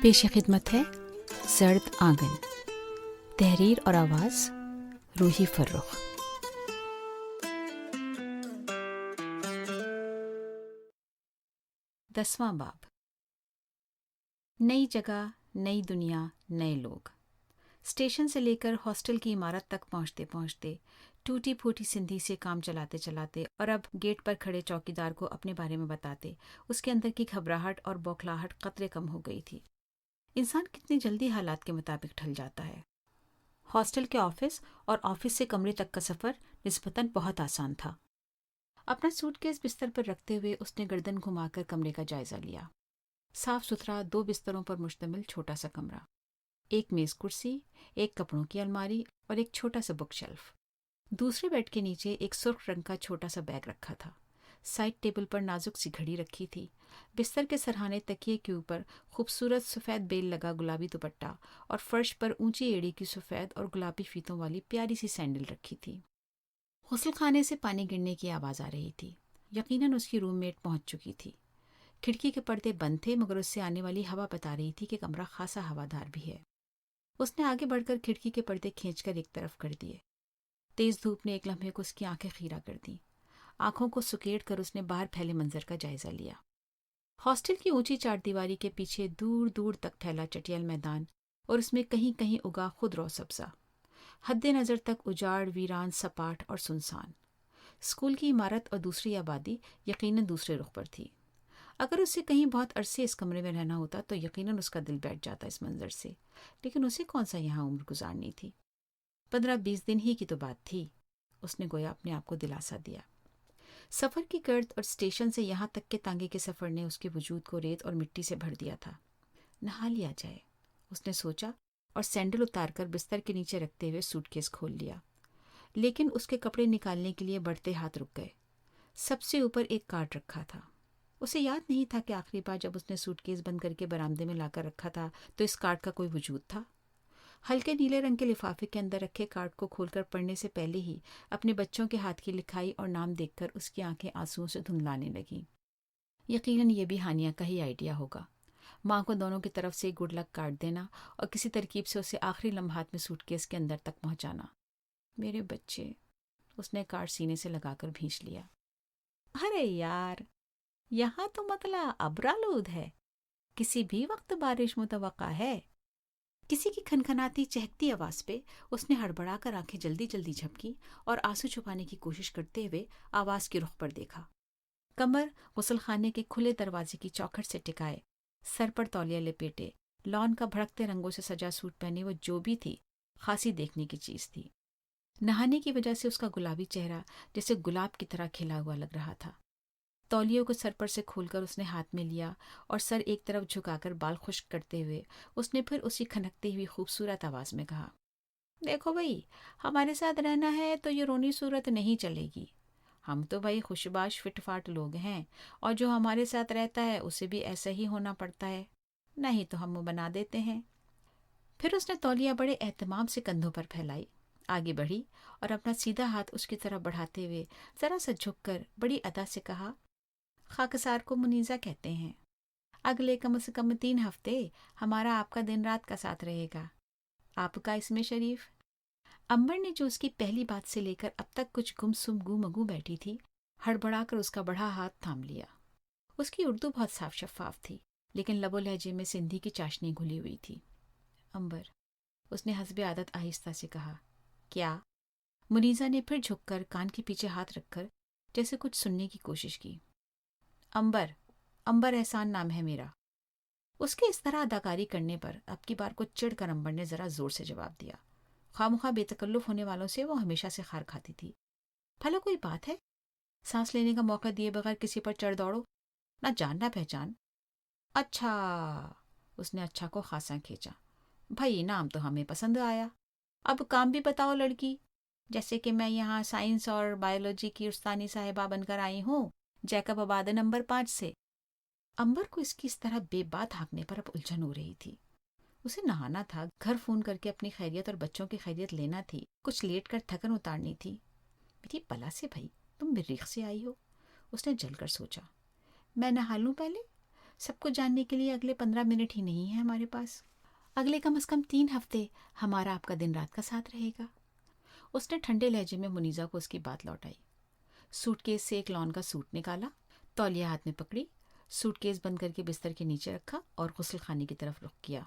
پیش خدمت ہے زرد آنگن، تحریر اور آواز روحی فرخ۔ 10واں باب۔ نئی جگہ، نئی دنیا، نئے لوگ۔ اسٹیشن سے لے کر ہاسٹل کی عمارت تک پہنچتے پہنچتے، ٹوٹی پھوٹی سندھی سے کام چلاتے چلاتے اور اب گیٹ پر کھڑے چوکیدار کو اپنے بارے میں بتاتے، اس کے اندر کی گھبراہٹ اور بوکھلاہٹ قطرے کم ہو گئی تھی۔ انسان کتنی جلدی حالات کے مطابق ڈھل جاتا ہے۔ ہاسٹل کے آفس اور آفس سے کمرے تک کا سفر نسبتاً بہت آسان تھا۔ اپنا سوٹ کیس بستر پر رکھتے ہوئے اس نے گردن گھما کر کمرے کا جائزہ لیا۔ صاف ستھرا 2 بستروں پر مشتمل چھوٹا سا کمرہ، ایک میز کرسی، ایک کپڑوں کی الماری اور ایک چھوٹا سا بک شیلف۔ دوسرے بیڈ کے نیچے ایک سرخ رنگ کا چھوٹا سا بیگ رکھا تھا۔ سائڈ ٹیبل پر نازک سی گھڑی رکھی تھی۔ بستر کے سرہانے تکیے کے اوپر خوبصورت سفید بیل لگا گلابی دوپٹہ اور فرش پر اونچی ایڑی کی سفید اور گلابی فیتوں والی پیاری سی سینڈل رکھی تھی۔ غسل خانے سے پانی گرنے کی آواز آ رہی تھی۔ یقیناً اس کی روم میٹ پہنچ چکی تھی۔ کھڑکی کے پردے بند تھے، مگر اس سے آنے والی ہوا بتا رہی تھی کہ کمرہ خاصا ہوادار بھی ہے۔ اس نے آگے بڑھ کر کھڑکی کے پردے کھینچ کر ایک طرف کر دیے۔ تیز دھوپ نے ایک لمحے کو اس کی آنکھیں خیرہ کر دیں۔ آنکھوں کو سکیڑ کر اس نے باہر پھیلے منظر کا جائزہ لیا۔ ہاسٹل کی اونچی 4 دیواری کے پیچھے دور دور تک پھیلا چٹیل میدان اور اس میں کہیں کہیں اگا خضر و سبزہ۔ حد نظر تک اجاڑ، ویران، سپاٹ اور سنسان۔ اسکول کی عمارت اور دوسری آبادی یقیناً دوسرے رخ پر تھی۔ اگر اسے کہیں بہت عرصے اس کمرے میں رہنا ہوتا تو یقیناً اس کا دل بیٹھ جاتا اس منظر سے، لیکن اسے کون سا یہاں عمر گزارنی تھی؟ 15-20 دن ہی کی تو بات تھی، اس نے گویا اپنے آپ کو دلاسا دیا۔ سفر کی گرد اور اسٹیشن سے یہاں تک کے تانگے کے سفر نے اس کے وجود کو ریت اور مٹی سے بھر دیا تھا۔ نہا لیا جائے، اس نے سوچا اور سینڈل اتار کر بستر کے نیچے رکھتے ہوئے سوٹ کیس کھول لیا۔ لیکن اس کے کپڑے نکالنے کے لیے بڑھتے ہاتھ رک گئے۔ سب سے اوپر ایک کارڈ رکھا تھا۔ اسے یاد نہیں تھا کہ آخری بار جب اس نے سوٹ کیس بند کر کے برآمدے میں لا کر رکھا تھا تو اس کارڈ کا کوئی وجود تھا۔ ہلکے نیلے رنگ کے لفافے کے اندر رکھے کارڈ کو کھول کر پڑھنے سے پہلے ہی اپنے بچوں کے ہاتھ کی لکھائی اور نام دیکھ کر اس کی آنکھیں آنسوؤں سے دھندلانے لگیں۔ یقیناً یہ بھی ہانیہ کا ہی آئیڈیا ہوگا، ماں کو دونوں کی طرف سے گڈ لک کارڈ دینا اور کسی ترکیب سے اسے آخری لمحات میں سوٹ کیس کے اندر تک پہنچانا۔ میرے بچے، اس نے کارڈ سینے سے لگا کر بھینچ لیا۔ ارے یار، یہاں تو مطلع ابرآلود ہے، کسی بھی وقت بارش متوقع ہے۔ کسی کی کھنکھناتی چہکتی آواز پہ اس نے ہڑبڑا کر آنکھیں جلدی جلدی جھپکی اور آنسو چھپانے کی کوشش کرتے ہوئے آواز کے رخ پر دیکھا۔ کمر غسل خانے کے کھلے دروازے کی چوکھٹ سے ٹکائے، سر پر تولیہ لپیٹے، لان کا بھڑکتے رنگوں سے سجا سوٹ پہنے وہ جو بھی تھی، خاصی دیکھنے کی چیز تھی۔ نہانے کی وجہ سے اس کا گلابی چہرہ جیسے گلاب کی طرح کھلا ہوا لگ رہا تھا۔ تولیوں کو سر پر سے کھول کر اس نے ہاتھ میں لیا اور سر ایک طرف جھکا کر بال خشک کرتے ہوئے اس نے پھر اسی کھنکتی ہوئی خوبصورت آواز میں کہا، دیکھو بھائی، ہمارے ساتھ رہنا ہے تو یہ رونی صورت نہیں چلے گی۔ ہم تو بھائی خوشباش فٹ فاٹ لوگ ہیں، اور جو ہمارے ساتھ رہتا ہے اسے بھی ایسا ہی ہونا پڑتا ہے، نہیں تو ہم بنا دیتے ہیں۔ پھر اس نے تولیہ بڑے اہتمام سے کندھوں پر پھیلائی، آگے بڑھی اور اپنا سیدھا ہاتھ اس کی طرف بڑھاتے ہوئے ذرا سا جھک کر بڑی ادا سے کہا، خاکسار کو منیزہ کہتے ہیں۔ اگلے کم سے کم 3 ہفتے ہمارا آپ کا دن رات کا ساتھ رہے گا۔ آپ کا اس میں شریف۔ امبر نے جو اس کی پہلی بات سے لے کر اب تک کچھ گم سم گو مگو بیٹھی تھی، ہڑبڑا کر اس کا بڑا ہاتھ تھام لیا۔ اس کی اردو بہت صاف شفاف تھی، لیکن لب و لہجے میں سندھی کی چاشنی گھلی ہوئی تھی۔ امبر، اس نے حسب عادت آہستہ سے کہا۔ کیا؟ منیزہ نے پھر جھک کر کان کے پیچھے ہاتھ رکھ کر جیسے کچھ سننے کی کوشش کی۔ امبر، امبر احسان نام ہے میرا۔ اس کے اس طرح اداکاری کرنے پر اب کی بار کو چڑھ کر امبر نے ذرا زور سے جواب دیا۔ خواہ بے تکلف ہونے والوں سے وہ ہمیشہ سے خار کھاتی تھی۔ بھلا کوئی بات ہے؟ سانس لینے کا موقع دیے بغیر کسی پر چڑھ دوڑو، نہ جان نہ پہچان۔ اچھا، اس نے اچھا کو خاصا کھینچا۔ بھائی نام تو ہمیں پسند آیا، اب کام بھی بتاؤ لڑکی، جیسے کہ میں یہاں سائنس اور بایولوجی کی استانی صاحبہ بن کر آئی ہوں، جیکب آباد نمبر 5 سے۔ امبر کو اس کی اس طرح بے بات ہانکنے پر اب الجھن ہو رہی تھی۔ اسے نہانا تھا، گھر فون کر کے اپنی خیریت اور بچوں کی خیریت لینا تھی، کچھ لیٹ کر تھکن اتارنی تھی۔ میری بلا سے بھائی، تم مریخ سے آئی ہو، اس نے جل کر سوچا۔ میں نہا لوں پہلے؟ سب کو جاننے کے لیے اگلے 15 منٹ ہی نہیں ہے ہمارے پاس، اگلے کم از کم 3 ہفتے ہمارا آپ کا دن رات کا ساتھ رہے گا۔ اس نے ٹھنڈے لہجے میں منیزا کو اس کی بات لوٹائی۔ سوٹ کیس سے ایک لان کا سوٹ نکالا، تولیہ ہاتھ میں پکڑی، سوٹ کیس بند کر کے بستر کے نیچے رکھا اور غسل خانے کی طرف رخ کیا۔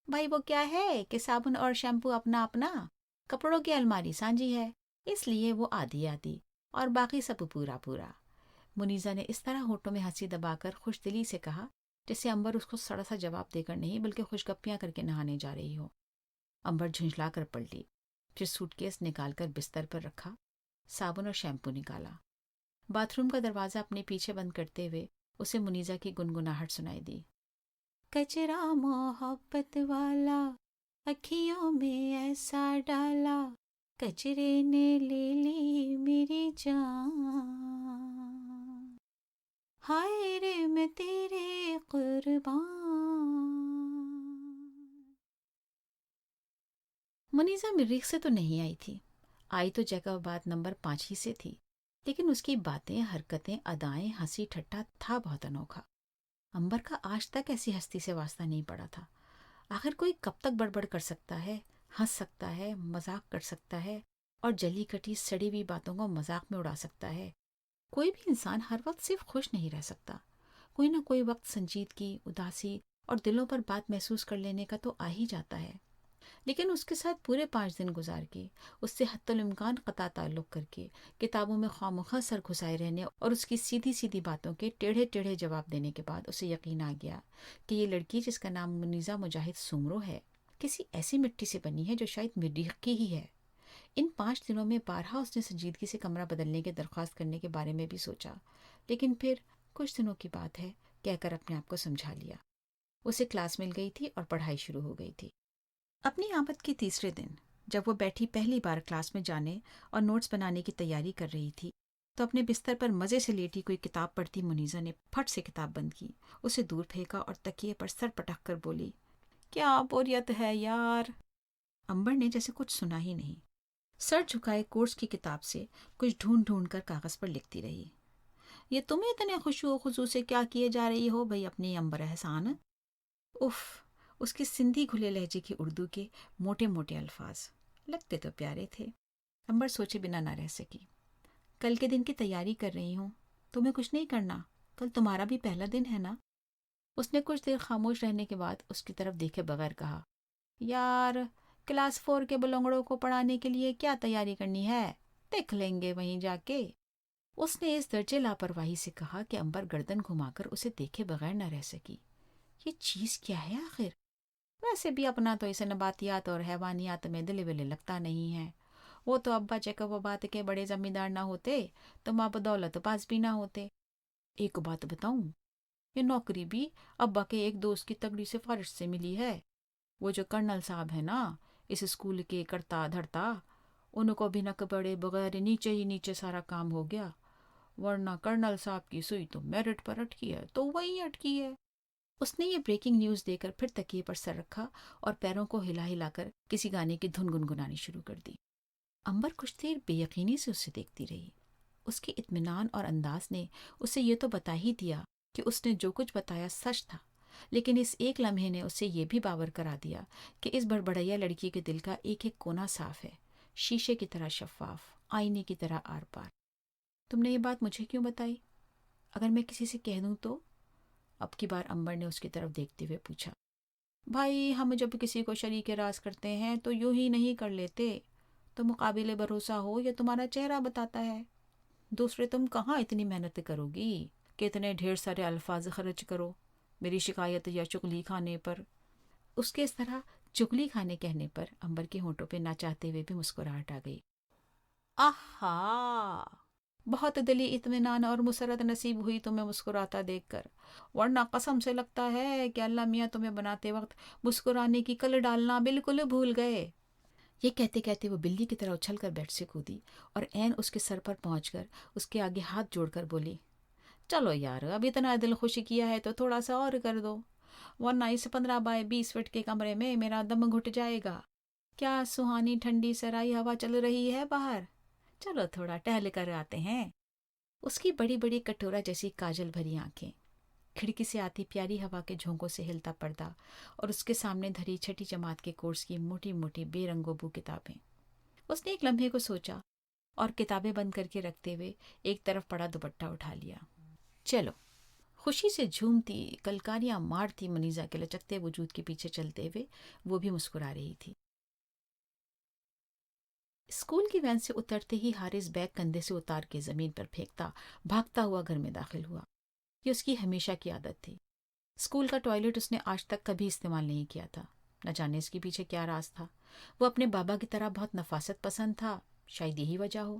بھائی وہ کیا ہے کہ صابن اور شیمپو اپنا اپنا، کپڑوں کی الماری سانجی ہے، اس لیے وہ آدھی آدھی اور باقی سب پورا پورا۔ منیزا نے اس طرح ہونٹوں میں ہنسی دبا کر خوش دلی سے کہا جیسے امبر اس کو سڑا سا جواب دے کر نہیں بلکہ خوش گپیاں کر کے نہانے جا رہی ہو۔ امبر جھنجھلا کر پلٹی، پھر سوٹ کیس نکال کر بستر پر رکھا، صابن اور شیمپو نکالا۔ باتھ روم کا دروازہ اپنے پیچھے بند کرتے ہوئے اسے منیزا کی گنگناہٹ سنائی دی۔ کچرا محبت والا اکھیوں میں ایسا ڈالا، کچرے نے لے لی میری جان، ہائے رے میں تیرے قربان۔ منیزا مریخ سے تو نہیں آئی تھی، آئی تو جگہ بات نمبر 5 ہی سے تھی، لیکن اس کی باتیں، حرکتیں، ادائیں، ہنسی ٹھٹا تھا بہت انوکھا۔ امبر کا آج تک ایسی ہستی سے واسطہ نہیں پڑا تھا۔ آخر کوئی کب تک بڑبڑ کر سکتا ہے، ہنس سکتا ہے، مذاق کر سکتا ہے اور جلی کٹی سڑی ہوئی باتوں کو مذاق میں اڑا سکتا ہے؟ کوئی بھی انسان ہر وقت صرف خوش نہیں رہ سکتا، کوئی نہ کوئی وقت سنجیدگی، اداسی اور دلوں پر بات محسوس کر لینے کا تو آ ہی جاتا ہے۔ لیکن اس کے ساتھ پورے 5 دن گزار کے، اس سے حتی الامکان قطع تعلق کر کے، کتابوں میں خواہ سر گھسائے رہنے اور اس کی سیدھی سیدھی باتوں کے ٹیڑھے ٹیڑھے جواب دینے کے بعد اسے یقین آ گیا کہ یہ لڑکی جس کا نام منیزا مجاہد سومرو ہے، کسی ایسی مٹی سے بنی ہے جو شاید مریخ کی ہی ہے۔ ان 5 دنوں میں بارہا اس نے سنجیدگی سے کمرہ بدلنے کی درخواست کرنے کے بارے میں بھی سوچا، لیکن پھر کچھ دنوں کی بات ہے کہہ کر اپنے آپ کو سمجھا لیا۔ اسے کلاس مل گئی تھی اور پڑھائی شروع ہو گئی تھی۔ اپنی آمد کے تیسرے دن جب وہ بیٹھی پہلی بار کلاس میں جانے اور نوٹس بنانے کی تیاری کر رہی تھی تو اپنے بستر پر مزے سے لیٹی کوئی کتاب پڑھتی منیزا نے پھٹ سے کتاب بند کی، اسے دور پھینکا اور تکیے پر سر پٹک کر بولی، کیا بوریت ہے یار۔ امبر نے جیسے کچھ سنا ہی نہیں، سر جھکائے کورس کی کتاب سے کچھ ڈھونڈ ڈھونڈ کر کاغذ پر لکھتی رہی۔ یہ تمہیں اتنے خشوع و خضوع سے کیا کیے جا رہی ہو بھئی اپنی امبر احسان؟ اف، اس کے سندھی کھلے لہجے کی اردو کے موٹے موٹے الفاظ لگتے تو پیارے تھے۔ امبر سوچے بنا نہ رہ سکی۔ کل کے دن کی تیاری کر رہی ہوں، تمہیں کچھ نہیں کرنا، کل تمہارا بھی پہلا دن ہے نا؟ اس نے کچھ دیر خاموش رہنے کے بعد اس کی طرف دیکھے بغیر کہا، یار کلاس 4 کے بلونگڑوں کو پڑھانے کے لیے کیا تیاری کرنی ہے، دیکھ لیں گے وہیں جا کے۔ اس نے اس درجے لاپرواہی سے کہا کہ امبر گردن گھما کر اسے دیکھے بغیر نہ رہ سکی۔ یہ چیز کیا ہے آخر؟ ویسے بھی اپنا تو اسے نباتیات اور حیوانیات میں دل ولے لگتا نہیں ہے۔ وہ تو ابا چیکب بات کے بڑے زمیندار نہ ہوتے تو ماں بدولت پاس بھی نہ ہوتے۔ ایک بات بتاؤں، یہ نوکری بھی ابا کے ایک دوست کی تگڑی سفارش سے ملی ہے۔ وہ جو کرنل صاحب ہیں نا اس اسکول کے کرتا دھرتا، ان کو بھی نک بڑے بغیر نیچے ہی نیچے سارا کام ہو گیا، ورنہ کرنل صاحب کی سوئی تو میرٹ پر اٹکی ہے تو وہی اٹکی ہے۔ اس نے یہ بریکنگ نیوز دے کر پھر تکیے پر سر رکھا اور پیروں کو ہلا ہلا کر کسی گانے کی دھن گنگنانی شروع کر دی۔ امبر کچھ دیر بے یقینی سے اسے دیکھتی رہی۔ اس کے اطمینان اور انداز نے اسے یہ تو بتا ہی دیا کہ اس نے جو کچھ بتایا سچ تھا، لیکن اس ایک لمحے نے اسے یہ بھی باور کرا دیا کہ اس بڑبڑیا لڑکی کے دل کا ایک ایک کونا صاف ہے، شیشے کی طرح شفاف، آئینے کی طرح آر پار۔ تم نے یہ بات مجھے کیوں بتائی؟ اگر میں کسی سے کہہ دوں تو؟ اب کی بار امبر نے اس کی طرف دیکھتے ہوئے پوچھا۔ بھائی ہم جب کسی کو شریک راز کرتے ہیں تو یوں ہی نہیں کر لیتے، تو مقابل بھروسہ ہو یا تمہارا چہرہ بتاتا ہے۔ دوسرے تم کہاں اتنی محنت کرو گی کہ اتنے ڈھیر سارے الفاظ خرچ کرو میری شکایت یا چغلی کھانے پر؟ اس کے اس طرح چغلی کھانے کہنے پر امبر کے ہونٹوں پہ نہ چاہتے ہوئے بھی مسکراہٹ آ گئی۔ آہا، بہت دلی اطمینان اور مسرت نصیب ہوئی تمہیں مسکراتا دیکھ کر، ورنہ قسم سے لگتا ہے کہ اللہ میاں تمہیں بناتے وقت مسکرانے کی کل ڈالنا بالکل بھول گئے۔ یہ کہتے کہتے وہ بلی کی طرح اچھل کر بیڈ سے کودی اور عین اس کے سر پر پہنچ کر اس کے آگے ہاتھ جوڑ کر بولی، چلو یار اب اتنا دل خوشی کیا ہے تو تھوڑا سا اور کر دو، ورنہ اس 15 بائی 20 فٹ کے کمرے میں میرا دم گھٹ جائے گا۔ کیا سہانی ٹھنڈی سرائی ہوا چل رہی ہے باہر، چلو تھوڑا ٹہل کر آتے ہیں۔ اس کی بڑی بڑی کٹورا جیسی کاجل بھری آنکھیں، کھڑکی سے آتی پیاری ہوا کے جھونکوں سے ہلتا پردہ اور اس کے سامنے دھری چھٹی جماعت کے کورس کی موٹی موٹی بے رنگ و بو کتابیں۔ اس نے ایک لمحے کو سوچا اور کتابیں بند کر کے رکھتے ہوئے ایک طرف پڑا دوپٹہ اٹھا لیا۔ چلو، خوشی سے جھومتی، کلکاریاں مارتی منیزا کے لچکتے وجود کے پیچھے چلتے ہوئے وہ بھی مسکرا رہی تھی۔ اسکول کی وین سے اترتے ہی حارث بیگ کندھے سے اتار کے زمین پر پھینکتا بھاگتا ہوا گھر میں داخل ہوا۔ یہ اس کی ہمیشہ کی عادت تھی۔ اسکول کا ٹوائلٹ اس نے آج تک کبھی استعمال نہیں کیا تھا۔ نہ جانے اس کے پیچھے کیا راز تھا۔ وہ اپنے بابا کی طرح بہت نفاست پسند تھا، شاید یہی وجہ ہو۔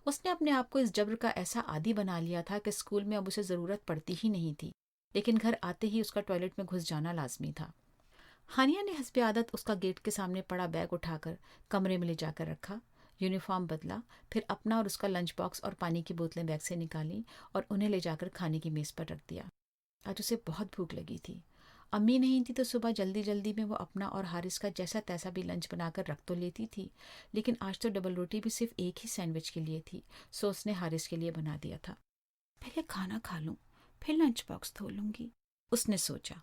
اس نے اپنے آپ کو اس جبر کا ایسا عادی بنا لیا تھا کہ اسکول میں اب اسے ضرورت پڑتی ہی نہیں تھی، لیکن گھر آتے ہی اس کا ٹوائلٹ میں گھس جانا لازمی تھا۔ ہانیہ نے حسب عادت اس کا گیٹ کے سامنے پڑا بیگ اٹھا کر کمرے میں لے جا کر رکھا، یونیفارم بدلا، پھر اپنا اور اس کا لنچ باکس اور پانی کی بوتلیں بیگ سے نکالیں اور انہیں لے جا کر کھانے کی میز پر رکھ دیا۔ آج اسے بہت بھوک لگی تھی۔ امی نہیں تھی تو صبح جلدی جلدی میں وہ اپنا اور حارث کا جیسا تیسا بھی لنچ بنا کر رکھ تو لیتی تھی، لیکن آج تو ڈبل روٹی بھی صرف ایک ہی سینڈوچ کے لیے تھی، سو اس نے حارث کے لیے بنا دیا تھا۔ پہلے کھانا کھا لوں، پھر لنچ باکس دھو لوں گی، اس نے سوچا۔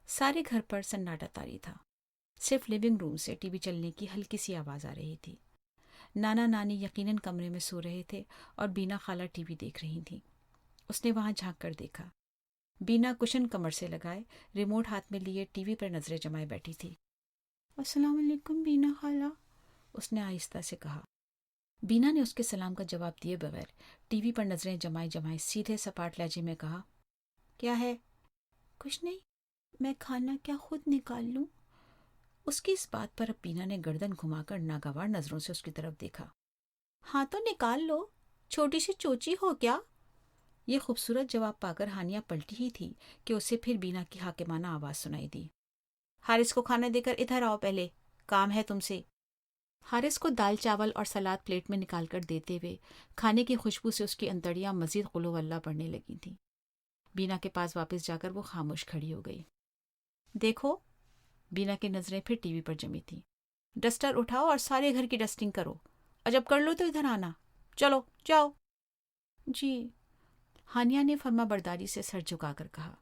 سارے گھر پر سناٹا طاری تھا، صرف لیونگ روم سے ٹی وی چلنے کی ہلکی سی آواز آ رہی تھی۔ نانا نانی یقیناً کمرے میں سو رہے تھے اور بینا خالہ ٹی وی دیکھ رہی تھیں۔ اس نے وہاں جھانک کر دیکھا۔ بینا کشن کمر سے لگائے ریموٹ ہاتھ میں لیے ٹی وی پر نظریں جمائے بیٹھی تھی۔ السلام علیکم بینا خالہ، اس نے آہستہ سے کہا۔ بینا نے اس کے سلام کا جواب دیے بغیر ٹی وی پر نظریں جمائے جمائے سیدھے سپاٹ لہجے میں کہا، کیا ہے؟ کچھ نہیں، میں کھانا کیا خود نکال لوں؟ اس کی اس بات پر اب بینا نے گردن گھما کر ناگوار نظروں سے اس کی طرف دیکھا۔ ہاں تو نکال لو، چھوٹی سی چوچی ہو کیا؟ یہ خوبصورت جواب پا کر ہانیہ پلٹی ہی تھی کہ اسے پھر بینا کی حاکمانہ آواز سنائی دی۔ حارث کو کھانا دے کر ادھر آؤ، پہلے کام ہے تم سے۔ حارث کو دال چاول اور سلاد پلیٹ میں نکال کر دیتے ہوئے کھانے کی خوشبو سے اس کی انتڑیاں مزید قلو واللہ پڑنے لگی تھیں۔ بینا کے پاس واپس جا کر وہ خاموش کھڑی ہو گئی۔ دیکھو، بینا کی نظریں پھر ٹی وی پر جمی تھیں۔ ڈسٹر اٹھاؤ اور سارے گھر کی ڈسٹنگ کرو، اور جب کر لو تو ادھر آنا، چلو جاؤ۔ جی، ہانیہ نے فرما برداری سے سر جھکا کر کہا۔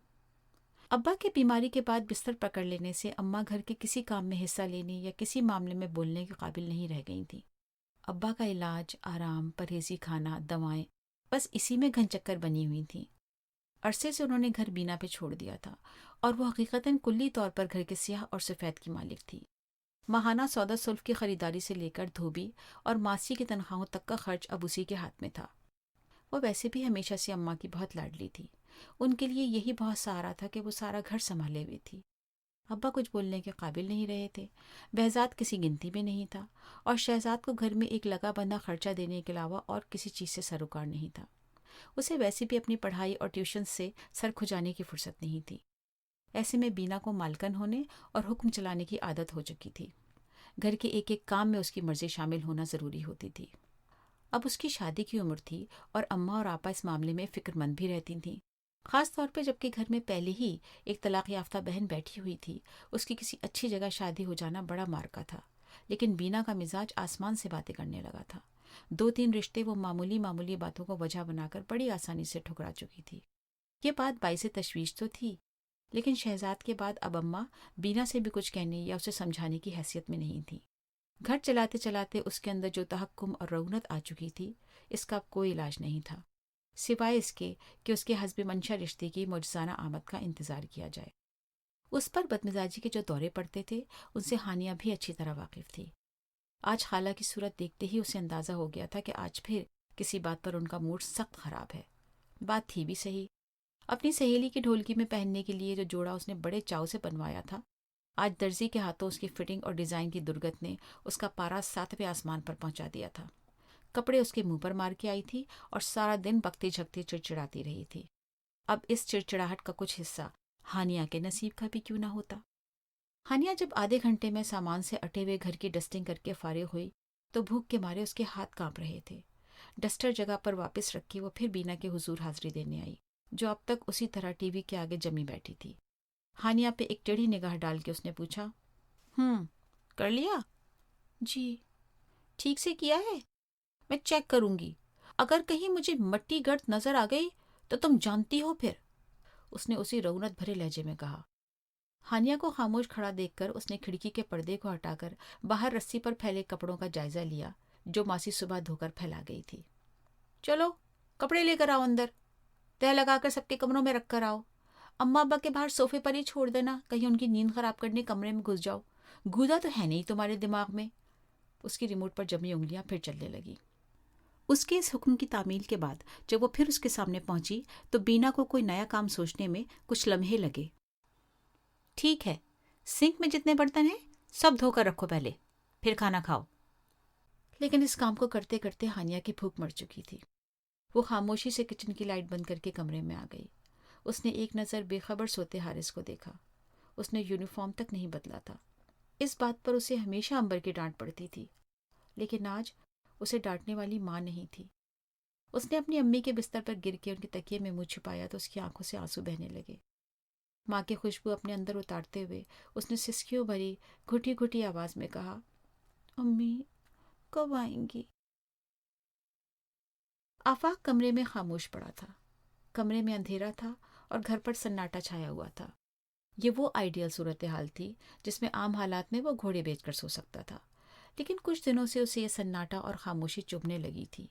ابا کی بیماری کے بعد بستر پکڑ لینے سے اماں گھر کے کسی کام میں حصہ لینے یا کسی معاملے میں بولنے کے قابل نہیں رہ گئی تھیں۔ ابا کا علاج، آرام، پرہیزی کھانا، دوائیں، بس اسی میں گھن چکر بنی ہوئی تھیں۔ عرصے سے انہوں نے گھر بینا پہ چھوڑ دیا تھا اور وہ حقیقتاً کلی طور پر گھر کے سیاہ اور سفید کی مالک تھی۔ ماہانہ سودا سلف کی خریداری سے لے کر دھوبی اور ماسی کی تنخواہوں تک کا خرچ اب اسی کے ہاتھ میں تھا۔ وہ ویسے بھی ہمیشہ سے اماں کی بہت لاڈلی تھی، ان کے لیے یہی بہت سہارا تھا کہ وہ سارا گھر سنبھالے ہوئی تھی۔ ابا کچھ بولنے کے قابل نہیں رہے تھے، بہزاد کسی گنتی میں نہیں تھا، اور شہزاد کو گھر میں ایک لگا بندہ خرچہ دینے کے علاوہ اور کسی چیز سے سروکار نہیں تھا۔ اسے ویسے بھی اپنی پڑھائی اور ٹیوشن سے سر کھجانے کی فرصت نہیں تھی۔ ایسے میں بینا کو مالکن ہونے اور حکم چلانے کی عادت ہو چکی تھی۔ گھر کے ایک ایک کام میں اس کی مرضی شامل ہونا ضروری ہوتی تھی۔ اب اس کی شادی کی عمر تھی اور اماں اور آپا اس معاملے میں فکر مند بھی رہتی تھیں، خاص طور پہ جبکہ گھر میں پہلے ہی ایک طلاق یافتہ بہن بیٹھی ہوئی تھی۔ اس کی کسی اچھی جگہ شادی ہو جانا بڑا مارکا تھا، لیکن بینا کا مزاج آسمان سے باتیں کرنے لگا تھا۔ 2-3 رشتے وہ معمولی معمولی باتوں کو وجہ بنا کر بڑی آسانی سے ٹھکرا چکی تھی۔ یہ بات باعث تشویش تو تھی، لیکن شہزاد کے بعد اب اماں بینا سے بھی کچھ کہنے یا اسے سمجھانے کی حیثیت میں نہیں تھی۔ گھر چلاتے چلاتے اس کے اندر جو تحکم اور رونت آ چکی تھی، اس کا اب کوئی علاج نہیں تھا، سوائے اس کے کہ اس کے حسب منشا رشتے کی معجزانہ آمد کا انتظار کیا جائے۔ اس پر بدمزاجی کے جو دورے پڑتے تھے، ان سے ہانیہ بھی اچھی طرح واقف تھی۔ آج خالہ کی صورت دیکھتے ہی اسے اندازہ ہو گیا تھا کہ آج پھر کسی بات پر ان کا موڈ سخت خراب ہے۔ بات تھی بھی صحیح۔ اپنی سہیلی کی ڈھولکی میں پہننے کے لیے جو جوڑا اس نے بڑے چاؤ سے بنوایا تھا، آج درزی کے ہاتھوں اس کی فٹنگ اور ڈیزائن کی درگت نے اس کا پارا 7ویں آسمان پر پہنچا دیا تھا۔ کپڑے اس کے منہ پر مار کے آئی تھی اور سارا دن بکتے جھکتے چڑچڑاتی رہی تھی۔ اب اس چڑچڑاہٹ کا کچھ حصہ ہانیہ کے نصیب کا بھی کیوں نہ ہوتا۔ ہانیہ جب آدھے گھنٹے میں سامان سے اٹے ہوئے گھر کی ڈسٹنگ کر کے فارغ ہوئی تو بھوک کے مارے اس کے ہاتھ کانپ رہے تھے۔ ڈسٹر جگہ پر واپس رکھ کے وہ پھر بینا کے حضور حاضری دینے آئی، جو اب تک اسی طرح ٹی وی کے آگے جمی بیٹھی تھی۔ ہانیہ پہ ایک ٹیڑھی نگاہ ڈال کے اس نے پوچھا، کر لیا؟ جی۔ ٹھیک سے کیا ہے؟ میں چیک کروں گی، اگر کہیں مجھے مٹی گرد نظر آ گئی تو تم جانتی ہو پھر۔ اس نے اسی رعونت بھرے لہجے میں کہا۔ ہانیہ کو خاموش کھڑا دیکھ کر اس نے کھڑکی کے پردے کو ہٹا کر باہر رسی پر پھیلے کپڑوں کا جائزہ لیا جو ماسی صبح دھو کر پھیلا گئی تھی۔ چلو کپڑے لے کر آؤ اندر، تہ لگا کر سب کے کمروں میں رکھ کر آؤ۔ اماں ابا کے باہر صوفے پر ہی چھوڑ دینا، کہیں ان کی نیند خراب کرنے کمرے میں گھس جاؤ۔ گودا تو ہے نہیں تمہارے دماغ میں۔ اس کی ریموٹ پر جمی انگلیاں پھر چلنے لگی۔ اس کے اس حکم کی تعمیل کے بعد جب وہ پھر اس کے سامنے پہنچی تو بینا کو کوئی نیا کام سوچنے میں کچھ لمحے لگے۔ ٹھیک ہے، سنک میں جتنے برتن ہیں سب دھو کر رکھو پہلے، پھر کھانا کھاؤ۔ لیکن اس کام کو کرتے کرتے ہانیہ کی بھوک مر چکی تھی۔ وہ خاموشی سے کچن کی لائٹ بند کر کے کمرے میں آ گئی۔ اس نے ایک نظر بے خبر سوتے حارث کو دیکھا۔ اس نے یونیفارم تک نہیں بدلا تھا۔ اس بات پر اسے ہمیشہ امبر کی ڈانٹ پڑتی تھی، لیکن آج اسے ڈانٹنے والی ماں نہیں تھی۔ اس نے اپنی امی کے بستر پر گر کے ان کے تکیے میں منہ چھپایا تو اس کی آنکھوں سے آنسو بہنے لگے۔ ماں کی خوشبو اپنے اندر اتارتے ہوئے اس نے سسکیوں بھری گھٹی گھٹی آواز میں کہا، امی کب آئیں گی؟ آفاق کمرے میں خاموش پڑا تھا۔ کمرے میں اندھیرا تھا اور گھر پر سناٹا چھایا ہوا تھا۔ یہ وہ آئیڈیل صورتحال تھی جس میں عام حالات میں وہ گھوڑے بیچ کر سو سکتا تھا، لیکن کچھ دنوں سے اسے یہ سناٹا اور خاموشی چبھنے لگی تھی۔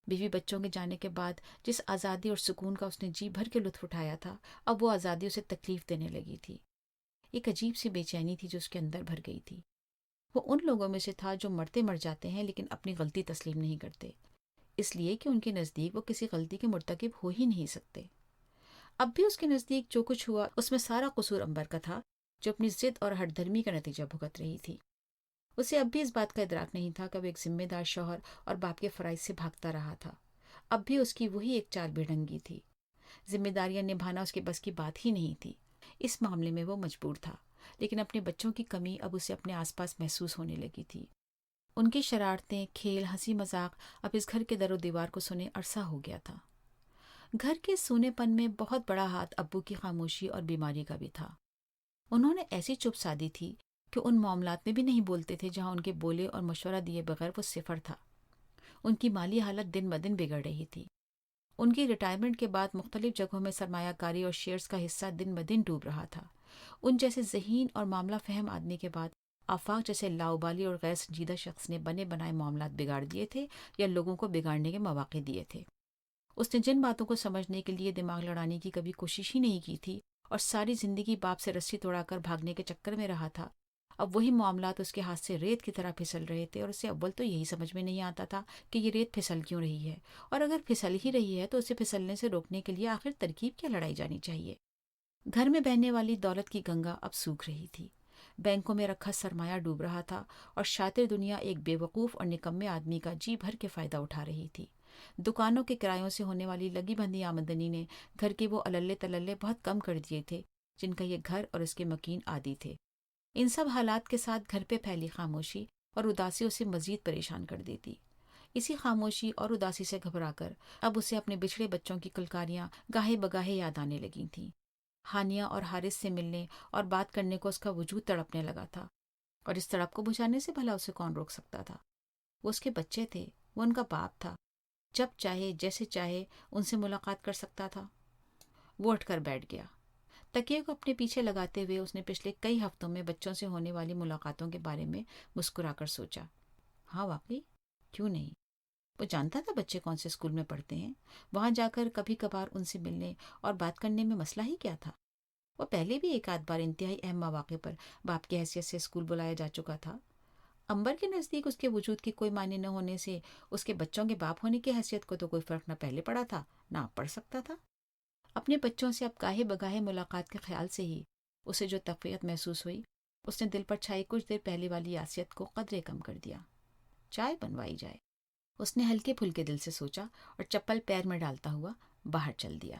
بیوی بچوں کے جانے کے بعد جس آزادی اور سکون کا اس نے جی بھر کے لطف اٹھایا تھا، اب وہ آزادی اسے تکلیف دینے لگی تھی۔ ایک عجیب سی بے چینی تھی جو اس کے اندر بھر گئی تھی۔ وہ ان لوگوں میں سے تھا جو مرتے مر جاتے ہیں لیکن اپنی غلطی تسلیم نہیں کرتے، اس لیے کہ ان کے نزدیک وہ کسی غلطی کے مرتکب ہو ہی نہیں سکتے۔ اب بھی اس کے نزدیک جو کچھ ہوا اس میں سارا قصور امبر کا تھا جو اپنی ضد اور ہٹ دھرمی کا نتیجہ بھگت رہی تھی۔ اسے اب بھی اس بات کا ادراک نہیں تھا کہ وہ ایک ذمہ دار شوہر اور باپ کے فرائض سے بھاگتا رہا تھا۔ اب بھی اس کی وہی ایک چال بے ڈھنگی تھی۔ ذمہ داریاں نبھانا اس کے بس کی بات ہی نہیں تھی۔ اس معاملے میں وہ مجبور تھا، لیکن اپنے بچوں کی کمی اب اسے اپنے آس پاس محسوس ہونے لگی تھی۔ ان کی شرارتیں، کھیل، ہنسی مذاق اب اس گھر کے در و دیوار کو سنے عرصہ ہو گیا تھا۔ گھر کے سونے پن میں بہت بڑا ہاتھ ابو کی خاموشی اور بیماری کا بھی تھا۔ انہوں نے ایسی چپ سادھی تھی کہ ان معاملات میں بھی نہیں بولتے تھے جہاں ان کے بولے اور مشورہ دیے بغیر وہ صفر تھا۔ ان کی مالی حالت دن بدن بگڑ رہی تھی۔ ان کی ریٹائرمنٹ کے بعد مختلف جگہوں میں سرمایہ کاری اور شیئرز کا حصہ دن بدن ڈوب رہا تھا۔ ان جیسے ذہین اور معاملہ فہم آدمی کے بعد آفاق جیسے لاؤبالی اور غیر سنجیدہ شخص نے بنے بنائے معاملات بگاڑ دیے تھے یا لوگوں کو بگاڑنے کے مواقع دیے تھے۔ اس نے جن باتوں کو سمجھنے کے لیے دماغ لڑانے کی کبھی کوشش ہی نہیں کی تھی اور ساری زندگی باپ سے رسی توڑا کر بھاگنے کے چکر میں رہا تھا، اب وہی معاملات اس کے ہاتھ سے ریت کی طرح پھسل رہے تھے اور اسے اول تو یہی سمجھ میں نہیں آتا تھا کہ یہ ریت پھسل کیوں رہی ہے، اور اگر پھسل ہی رہی ہے تو اسے پھسلنے سے روکنے کے لیے آخر ترکیب کیا لڑائی جانی چاہیے۔ گھر میں بہنے والی دولت کی گنگا اب سوکھ رہی تھی۔ بینکوں میں رکھا سرمایہ ڈوب رہا تھا اور شاطر دنیا ایک بے وقوف اور نکمے آدمی کا جی بھر کے فائدہ اٹھا رہی تھی۔ دکانوں کے کرایوں سے ہونے والی لگی بندھی آمدنی نے گھر کے وہ اللے تللے بہت کم کر دیے تھے جن کا یہ گھر اور اس کے مکین عادی تھے۔ ان سب حالات کے ساتھ گھر پہ پھیلی خاموشی اور اداسی اسے مزید پریشان کر دیتی۔ اسی خاموشی اور اداسی سے گھبرا کر اب اسے اپنے بچھڑے بچوں کی کلکاریاں گاہے بگاہے یاد آنے لگی تھیں۔ ہانیہ اور حارث سے ملنے اور بات کرنے کو اس کا وجود تڑپنے لگا تھا، اور اس تڑپ کو بجھانے سے بھلا اسے کون روک سکتا تھا؟ وہ اس کے بچے تھے، وہ ان کا باپ تھا، جب چاہے جیسے چاہے ان سے ملاقات کر سکتا تھا۔ وہ اٹھ کر بیٹھ گیا۔ تکیے کو اپنے پیچھے لگاتے ہوئے اس نے پچھلے کئی ہفتوں میں بچوں سے ہونے والی ملاقاتوں کے بارے میں مسکرا کر سوچا۔ ہاں واقعی، کیوں نہیں؟ وہ جانتا تھا بچے کون سے اسکول میں پڑھتے ہیں، وہاں جا کر کبھی کبھار ان سے ملنے اور بات کرنے میں مسئلہ ہی کیا تھا؟ وہ پہلے بھی ایک آدھ بار انتہائی اہم مواقع پر باپ کی حیثیت سے اسکول بلایا جا چکا تھا۔ امبر کے نزدیک اس کے وجود کی کوئی معنی نہ ہونے سے اس کے بچوں کے باپ ہونے کی حیثیت کو تو کوئی فرق نہ پہلے پڑا تھا نہ اب پڑ سکتا تھا۔ اپنے بچوں سے اب گاہے بگاہے ملاقات کے خیال سے ہی اسے جو تقویت محسوس ہوئی، اس نے دل پر چھائی کچھ دیر پہلے والی آسیت کو قدرے کم کر دیا۔ چائے بنوائی جائے، اس نے ہلکے پھلکے دل سے سوچا اور چپل پیر میں ڈالتا ہوا باہر چل دیا۔